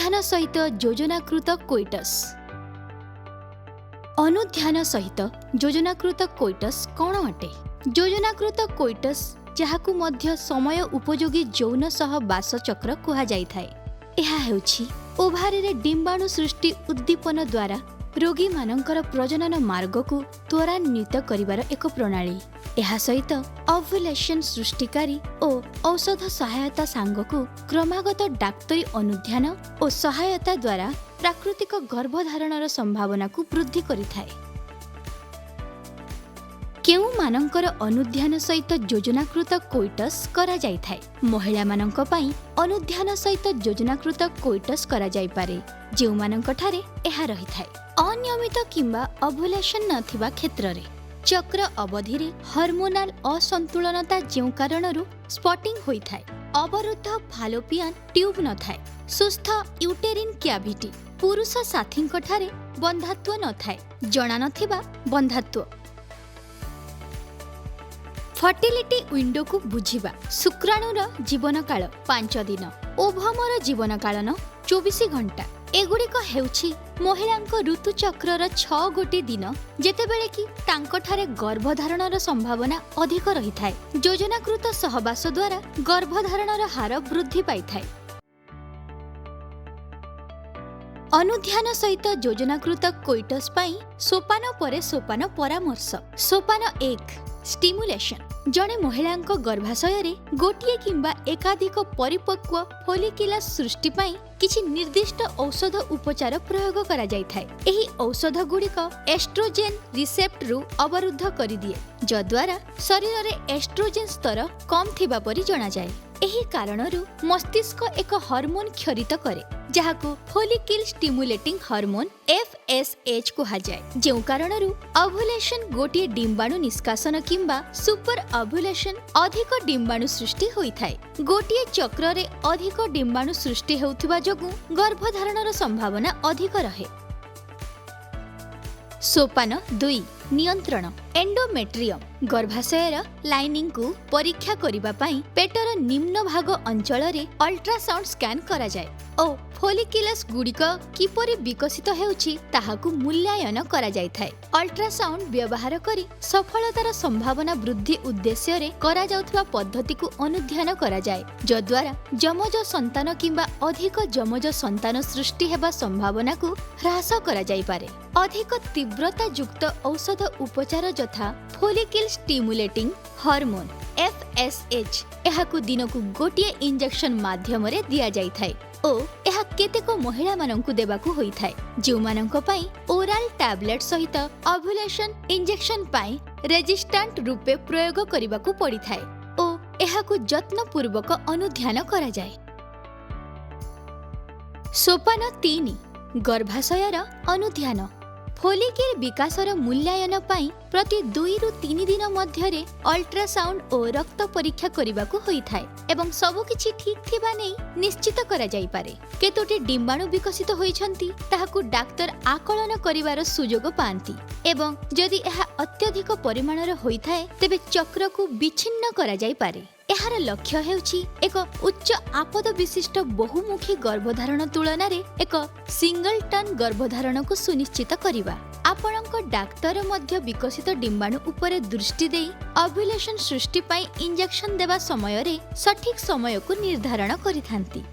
अनुध्यान सहित योजनाकृत कोइटस। अनुध्यान सहित योजनाकृत कोइटस कौन अटे? योजनाकृत कोइटस जहाकु मध्य समय उपयोगी यौन सहवास चक्र कुहा जाइथाय। एहा हेउछि ओभारिरे डिम्बाणु सृष्टि उद्दीपन द्वारा रोगी मानकर प्रजनन मार्ग को त्वरान्वित करिवार एक प्रणाली। एहा सहित ओव्युलेशन सृष्टिकारी और औषध सहायता सांगकु क्रमागत डाक्तरी अनुध्यान और सहायता द्वारा प्राकृतिक गर्भधारणर संभावना को वृद्धि करिथाय। केउ मानकर अनुध्यान सहित योजनाकृत कोइटस करा जाइथाय? महिला मानक पई अनुध्यान सहित योजनाकृत कोइटस करा जाय पारे जेउ मानक ठारे एहा रहिथाय। अनियमित किंबा ओव्युलेशन नथिबा क्षेत्र रे चक्र अवधि रे हार्मोनाल असंतुलनता जेउ कारणरू स्पॉटिंग होइथाय, अवरुद्ध फालोपियन ट्यूब न थाय, सुस्थ यूटेरिन क्याविटी, पुरुष साथी ठारे बंधात्व न थाय, जणा नथिबा बंधात्व, फर्टिलिटी विंडो को बुझिबा, शुक्राणुर जीवन काल 5 दिन, ओभमर जीवन कालन 24 घंटा। एगुड़िक हेउछि महिलांक ऋतुचक्रर 6 गोटी दिन जेतेबेले कि तांको ठारे गर्भधारणर संभावना अधिक रहिथाय। योजनाकृत सहवास द्वारा गर्भधारणर हार वृद्धि पाइथाय। अनुध्यान सहित योजनाकृत कोइटस पाई सोपान परे सोपान परामर्श। सोपान 1 स्टिमुलेशन। जणे महिलांक गर्भाशय रे गोटिए किंबा एकाधिक परिपक्व फोलिकुलस सृष्टि पाई किछि निर्दिष्ट औषध उपचार प्रयोग करा जाइथाय। एही औषध गुड़िक एस्ट्रोजेन रिसेप्टर रु अवरुद्ध करि दिए, जद्वारा शरीर रे एस्ट्रोजेन स्तर कम थिबा परि जणा जाय। एही कारणरू मस्तिष्क एक हार्मोन क्षरित करे जहाकु फोलिकल स्टिमुलेटिंग हार्मोन FSH कुहा जाय, जेउ कारणरू ओव्युलेशन गोटिए डिम्बाणु निष्कासन किंबा सुपर ओव्युलेशन अधिक डिम्बाणु सृष्टि होइथाय। गोटिए चक्र रे अधिक डिम्बाणु सृष्टि हेउथिबा जगु गर्भधारणर संभावना अधिक रहे। सोपान 2 नियंत्रण। एंडोमेट्रियम गर्भाशयर लाइनिंग को परीक्षा करिबा पई पेटर निम्न भाग अंचल रे अल्ट्रासाउंड स्कैन करा जाय ओ फोलिकुलस गुड़िक किपरि विकसित हेउछि ताहाकु मूल्यांकन करा जायथाय। अल्ट्रासाउंड व्यवहार करी सफलतार संभावना वृद्धि उद्देश्य रे करा जाउथबा पद्धति को अनुध्यान करा जाय, जद्वारा जमज संतान किंबा अधिक जमज संतान सृष्टि हेबा संभावना को ह्रास करा जाय पारे। अधिक तीव्रता युक्त औषध उपचार जथा फोलिकल स्टिमुलेटिंग हार्मोन FSH एहाकु दिनकु गोटिए इंजेक्शन माध्यम रे दिया जायथाय ओ एहा केतेक महिला माननकु देबाकु होइथाय, जेउ माननक पई ओरल टैबलेट सहित ओव्युलेशन इंजेक्शन पई रेजिस्टेंट रूपे प्रयोग करिबाकु पड़िथाय ओ एहाकु यत्न पूर्वक अनुध्यान करा जाय। सोपान 3 गर्भाशयर अनुध्यान। फोलिकल विकासर मूल्यांकन पाई प्रति 2 रु 3 दिन मध्यरे अल्ट्रासाउंड और रक्त परीक्षा करिबाकु होइथाय एवं सबु किछि ठीक थिबा नै निश्चित करा जाय पारे। केतोटी डिम्बाणु विकसित होइछंती ताहाकु डाक्तर आकलन करिवार सुजोग पांती एवं जदि एहा अत्यधिक परिमाणर होइथाय तेबे चक्र को विच्छिन्न करा जाय पारे। एहार लक्ष्य हेउछि एक उच्च आपद विशिष्ट बहुमुखी गर्भधारण तुलना रे एक सिंगल टन गर्भधारण को सुनिश्चित करिबा। आपणक डाक्तर मध्य विकसित डिम्बाणु उपरे दृष्टि देई ओव्युलेशन सृष्टि पाई इंजेक्शन देवा समय रे सठिक समय को निर्धारण करिथांती।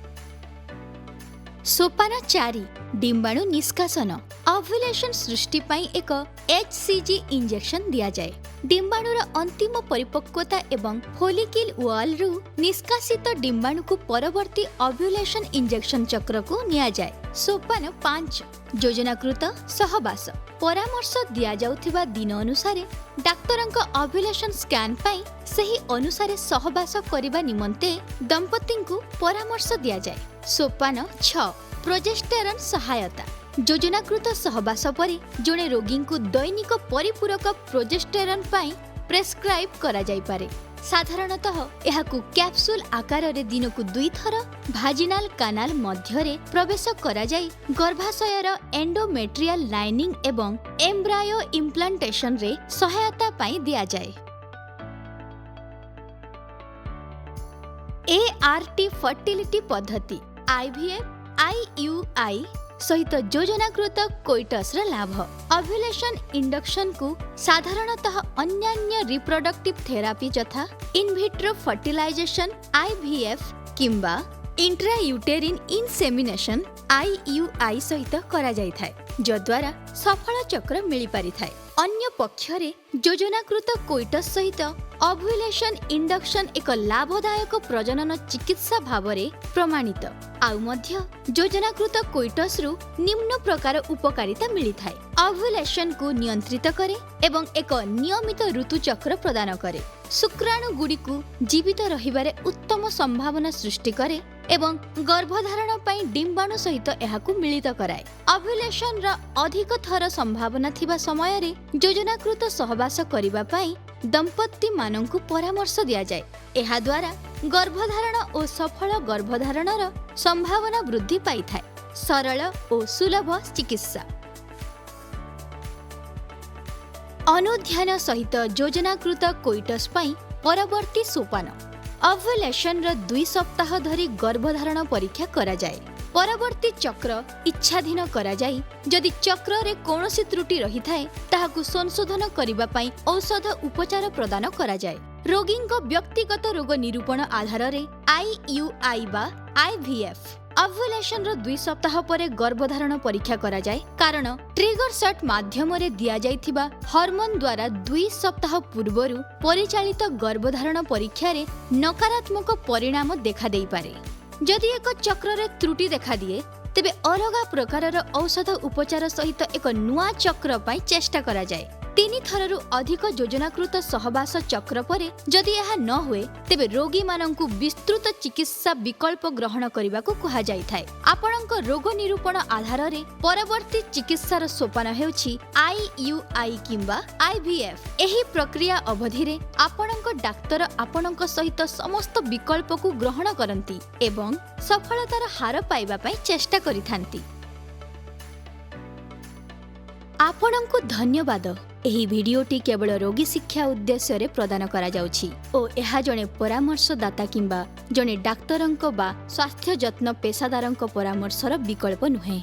सोपान 4 डिम्बाणु निष्कासन। ओव्युलेशन सृष्टि पाई एक HCG इंजेक्शन दिया जाए। डिम्बाणुर अंतिम परिपक्वता एवं फोलिकल वॉल रु निष्कासित डिम्बाणु को परवर्ती ओव्युलेशन इंजेक्शन चक्र को निया जाए। सोपान 5 योजनाकृत सहवास। परामर्श दिया जाउथिबा दिन अनुसारे डाक्तरंक ओव्युलेशन स्कैन पाई सही अनुसारे सहवास करिबा निमंते दंपति को परामर्श दिया जाए। सोपान 6 प्रोजेस्टेरन सहायता। योजनाकृत सहवास परे जणे रोगी को दैनिक परिपूरक प्रोजेस्टेरन पाई प्रेस्क्राइब करा जाय पारे। साधारणतः एहाकु कैप्सूल आकार रे दिनकु 2 थर भाजिनाल कानाल मध्य रे प्रवेश करा जाय गर्भाशयर एंडोमेट्रियल लाइनिंग एवं एम्ब्रायो इम्प्लांटेशन रे सहायता पाई दिया जाय। ART फर्टिलिटी पद्धति IVF IUI सहित योजनाकृत कोइटस लाभ ओव्युलेशन इंडक्शन को साधारणतः अन्यान्य रिप्रोडक्टिव थेरापी यथा इनविट्रो फर्टिलाइजेशन IVF किंबा इंट्रायूटेरिन इनसेमिनेशन IUI सहित करा जाय थाय जद्वारा सफल चक्र मिली पारि थाय। अन्य पक्षरे योजनाकृत कोइटस सहित ओव्युलेशन इंडक्शन एक लाभदायक प्रजनन चिकित्सा भावरे प्रमाणित आउ मध्य योजनाकृत कोइटस रु निम्न प्रकार उपकारिता मिली थाय। ओव्युलेशन को नियंत्रित करे एवं एक नियमित ऋतुचक्र प्रदान करे, शुक्राणु गुडी को जीवित रहिबारे उत्तम संभावना सृष्टि करे एवं गर्भधारण पई डिंबाणु सहित एहाकु मिलित कराए। ओव्युलेशन रा अधिक थर संभावना थिबा समय रे योजनाकृत सहवास करिबा पई दंपत्ति माननकु परामर्श दिया जाए। एहा द्वारा गर्भधारण और सफल गर्भधारणर संभावना वृद्धि पाई थाए। सरल और सुलभ चिकित्सा अनुध्यान सहित योजनाकृत कोइटस पई परवर्ती सोपान ओव्युलेशन र 2 सप्ताह धरी गर्भधारण परीक्षा करा जाए। परवर्ती चक्र इच्छाधीन करा जाई जदि चक्र रे कोनोसी त्रुटि रही थाए ताहाकु संशोधन करिबा पई औषध उपचार प्रदान करा जाए। रोगींको व्यक्तिगत रोग निरूपण आधार रे IUI बा IVF ओव्युलेशन रो 2 सप्ताह परे गर्भधारण परीक्षा करा जाए कारण ट्रिगर शॉट माध्यम रे दिया जाइथिबा हार्मोन द्वारा 2 सप्ताह पूर्वरु परिचालित गर्भधारण परीक्षा रे नकारात्मक परिणाम देखा देई पारे। जदि एक चक्र रे त्रुटि देखा दिए तेबे अलगा प्रकारर औषध उपचार सहित एक नुआ चक्र पई चेष्टा करा जाए। 3 थररु अधिक योजनाकृत सहवास चक्र परे जदि यह न हुए तेबे रोगी माननकु विस्तृत चिकित्सा विकल्प ग्रहण करिबाकू कहा जाय थाए। आपणक रोग निरूपण आधार रे परवर्ती चिकित्सार सोपान हेउछि IUI किंबा IVF। एही प्रक्रिया अवधि रे आपणक डाक्तर आपणक सहित समस्त विकल्प को ग्रहण करंती एवं सफलतार हार पाइबा पई चेष्टा करिथांती। आपणकु धन्यवाद। एही भिडियोटी केवल रोगी शिक्षा उद्देश्य रे प्रदान करा जाउछि ओ एहा जणे परामर्शदाता किंबा जणे डाक्तरंक बा स्वास्थ्य जत्न पेशादारंक परामर्शर विकल्प नुहे।